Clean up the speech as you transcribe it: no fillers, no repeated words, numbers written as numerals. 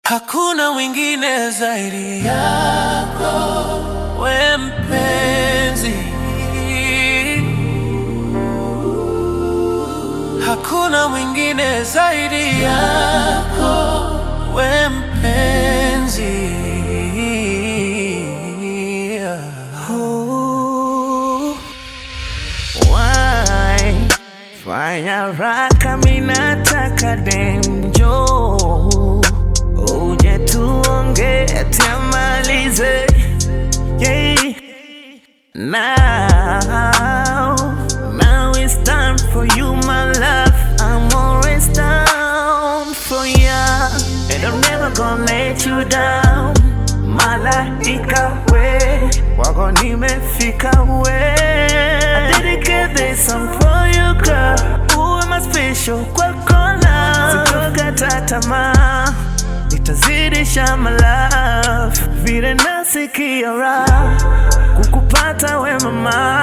Hakuna mwingine zaidi yako, we mpenzi. Hakuna mwingine zaidi yako, we mpenzi. Why fanya raka minataka demjo uje tuonge tiamalize, yeah. Now it's time for you, my love. I'm always down for ya, and I'm never gonna let you down. Malaika we wako nimefika we, I dedicate this song for you, girl. Uwe my special kwa kona, sitokata tamaa, nitazidisha my love. Vile nasikia raha kukupata we mama.